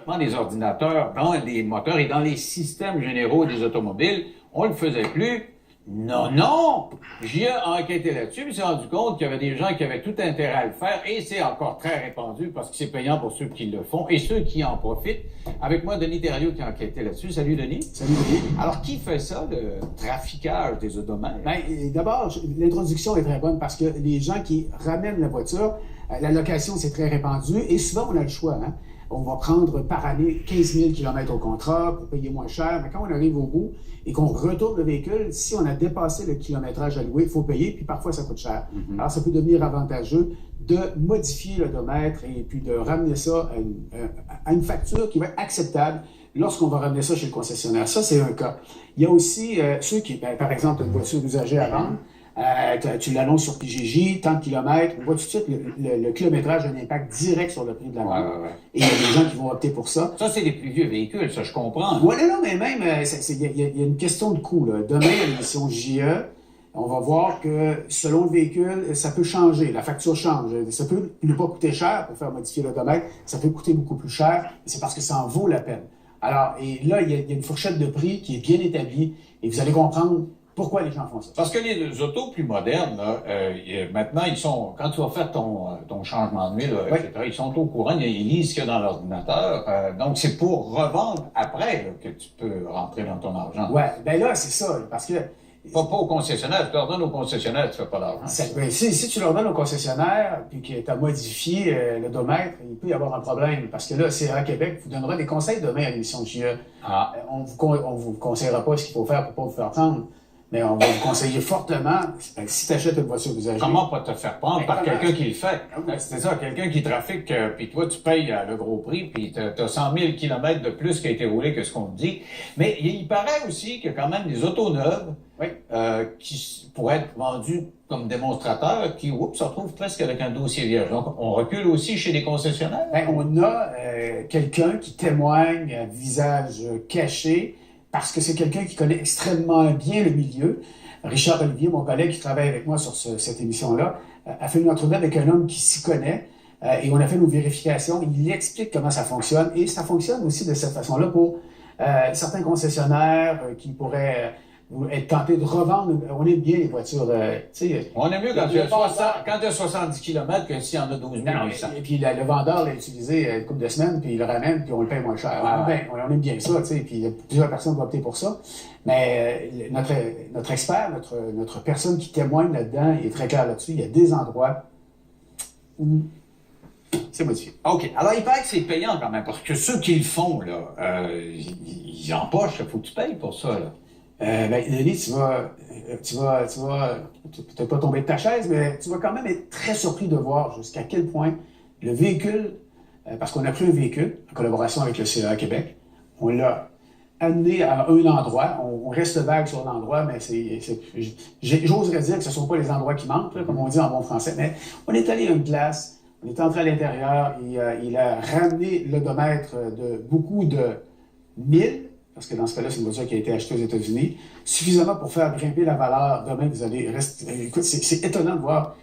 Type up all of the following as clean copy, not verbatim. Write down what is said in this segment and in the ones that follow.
développement des ordinateurs dans les moteurs et dans les systèmes généraux des automobiles, on le faisait plus. Non! J'ai enquêté là-dessus, puis j'ai rendu compte qu'il y avait des gens qui avaient tout intérêt à le faire, et c'est encore très répandu parce que c'est payant pour ceux qui le font et ceux qui en profitent. Avec moi, Denis Thériault qui a enquêté là-dessus. Salut, Denis. Salut, Denis. Alors, qui fait ça, le traficage des odomètres? Bien, d'abord, l'introduction est très bonne parce que les gens qui ramènent la voiture, la location, c'est très répandu et souvent, on a le choix, hein. On va prendre par année 15 000 km au contrat pour payer moins cher. Mais quand on arrive au bout et qu'on retourne le véhicule, si on a dépassé le kilométrage alloué, il faut payer, puis parfois ça coûte cher. Alors, ça peut devenir avantageux de modifier l'odomètre et puis de ramener ça à une facture qui va être acceptable lorsqu'on va ramener ça chez le concessionnaire. Ça, c'est un cas. Il y a aussi ceux qui, par exemple, une voiture usagée à vendre, tu l'annonces sur Kijiji, tant de kilomètres, on voit tout de suite le kilométrage a un impact direct sur le prix de la vente. Ouais. Et il y a des gens qui vont opter pour ça. Ça, c'est les plus vieux véhicules, ça, je comprends. Oui, non, mais même, il y a une question de coût, là. Demain, à l'émission JE, on va voir que selon le véhicule, ça peut changer, la facture change. Ça peut ne pas coûter cher pour faire modifier l'odomètre, ça peut coûter beaucoup plus cher, et c'est parce que ça en vaut la peine. Alors, et là, il y a une fourchette de prix qui est bien établie, et vous allez comprendre pourquoi les gens font ça. Parce que les autos plus modernes, là, maintenant, ils sont, quand tu vas faire ton changement de huile, etc., ils sont au courant, ils lisent ce qu'il y a dans l'ordinateur. Donc, c'est pour revendre après là, que tu peux rentrer dans ton argent. Ouais, ben là, c'est ça, parce que pas au concessionnaire. Tu leur donnes au concessionnaire, tu fais pas d'argent. Si tu leur donnes au concessionnaire puis que tu as modifié l'odomètre, il peut y avoir un problème. Parce que là, CA Québec vous donnera des conseils demain à l'émission de JE. On vous conseillera pas ce qu'il faut faire pour pas vous faire prendre. Mais on va vous conseiller fortement, si tu achètes une voiture usagée. Comment pas te faire prendre par quelqu'un qui le fait? C'est ça, quelqu'un qui trafique, puis toi, tu payes le gros prix, puis tu as 100 000 km de plus qui a été roulé que ce qu'on te dit. Mais il paraît aussi qu'il y a quand même des autos neuves qui pourraient être vendues comme démonstrateurs, qui se retrouvent presque avec un dossier vierge. Donc, on recule aussi chez les concessionnaires? Ben, on a quelqu'un qui témoigne à visage caché, parce que c'est quelqu'un qui connaît extrêmement bien le milieu. Richard Olivier, mon collègue qui travaille avec moi sur cette émission-là, a fait une entrevue avec un homme qui s'y connaît et on a fait nos vérifications. Il explique comment ça fonctionne et ça fonctionne aussi de cette façon-là pour certains concessionnaires qui pourraient être tentés de revendre. On aime bien les voitures. On aime mieux quand tu as 70 km que s'il y en a 12 800. Et puis le vendeur l'a utilisé une couple de semaines, puis il le ramène, puis on le paye moins cher. On aime bien ça, tu sais, puis plusieurs personnes vont opter pour ça. Mais notre expert, notre personne qui témoigne là-dedans, il est très clair là-dessus. Il y a des endroits où c'est modifié. OK. Alors, il paraît que c'est payant quand même, parce que ceux qui le font, là, ils empochent, il faut que tu payes pour ça, là. Denis, tu vas peut-être pas tomber de ta chaise, mais tu vas quand même être très surpris de voir jusqu'à quel point le véhicule, parce qu'on a pris un véhicule en collaboration avec le CA Québec, on l'a amené à un endroit, on reste vague sur l'endroit, mais j'oserais dire que ce ne sont pas les endroits qui manquent, là, comme on dit en bon français, mais on est allé à une place, on est entré à l'intérieur, il a ramené l'odomètre de beaucoup de 1000, parce que dans ce cas-là, c'est une voiture qui a été achetée aux États-Unis, suffisamment pour faire grimper la valeur. Demain, vous allez rester... Écoute, c'est étonnant de voir,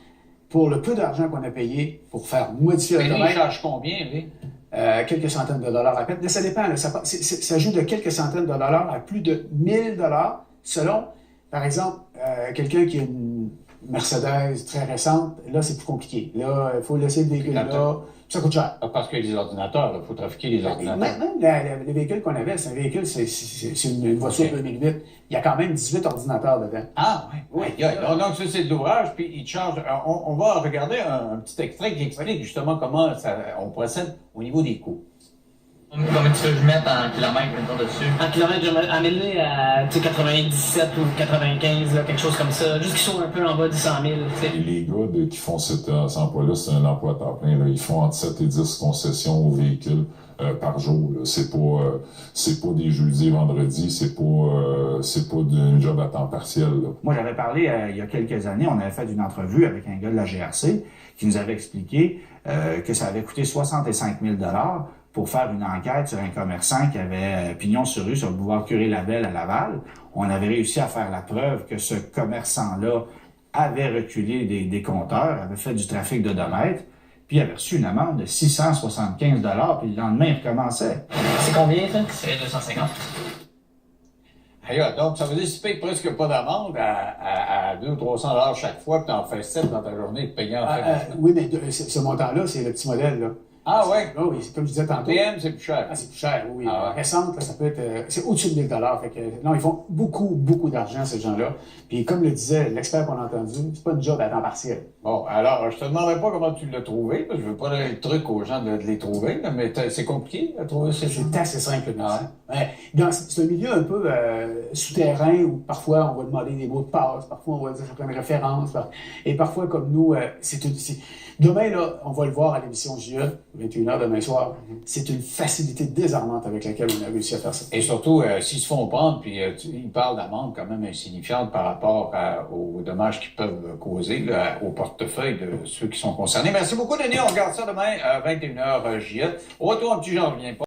pour le peu d'argent qu'on a payé pour faire modifier le domaine... Il charge combien, lui? Quelques centaines de dollars à peine. Mais ça dépend. Là, ça joue de quelques centaines de dollars à plus de 1000 dollars, selon, par exemple, quelqu'un qui a une Mercedes très récente. Là, c'est plus compliqué. Là, il faut laisser le véhicule là. Ça coûte cher. Parce que les ordinateurs, il faut trafiquer les ordinateurs. Même le véhicule qu'on avait, c'est un véhicule, c'est une voiture 2008. Il y a quand même 18 ordinateurs dedans. Ah, oui. Donc, ça, c'est de l'ouvrage, puis il charge. On va regarder un petit extrait qui explique justement comment on procède au niveau des coûts. Combien tu veux que je mette en kilomètres, mettons, dessus? En kilomètres, je vais amener à 97 ou 95, là, quelque chose comme ça, juste qu'ils soient un peu en bas de 100 000. Et les gars qui font cet emploi-là, c'est un emploi à temps plein. Là. Ils font entre 7 et 10 concessions aux véhicules par jour. Là. C'est pas des jeudis et vendredis, c'est pas d'un job à temps partiel. Là. Moi, j'avais parlé il y a quelques années, on avait fait une entrevue avec un gars de la GRC qui nous avait expliqué que ça avait coûté 65 000 pour faire une enquête sur un commerçant qui avait pignon sur rue sur le boulevard Curé-Labelle à Laval. On avait réussi à faire la preuve que ce commerçant-là avait reculé des compteurs, avait fait du trafic d'odomètres. puis il avait reçu une amende de 675 $, puis le lendemain, il recommençait. C'est combien, ça? C'est 250. Ailleurs, donc, ça veut dire que si tu payes presque pas d'amende à 200 ou 300 $ chaque fois, que tu en fais 7 dans ta journée de payer en fait. Oui, mais ce montant-là, c'est le petit modèle, là. Ah ouais? Oui, comme je disais tantôt. PM, c'est plus cher. Ah, c'est plus cher, oui. Ah ouais. Récente, là, ça peut être... c'est au-dessus de 1000 $. Fait que, non, ils font beaucoup d'argent, ces gens-là. Puis comme le disait l'expert qu'on a entendu, c'est pas une job à temps partiel. Bon, alors, je te demanderai pas comment tu l'as trouvé, parce que je veux pas donner le truc aux gens de les trouver, là, mais c'est compliqué à trouver ces gens. C'est assez simple, le Ah médecin. C'est un milieu un peu souterrain où parfois on va demander des mots de passe, parfois on va dire certaines références, et parfois comme nous, demain, là, on va le voir à l'émission JE, 21h demain soir, c'est une facilité désarmante avec laquelle on a réussi à faire ça. Et surtout, s'ils se font prendre, puis ils parlent d'amende quand même insignifiante par rapport aux dommages qu'ils peuvent causer là, au portefeuille de ceux qui sont concernés. Merci beaucoup, Denis. On regarde ça demain à 21h JE. Au retour, un petit j'en reviens pas.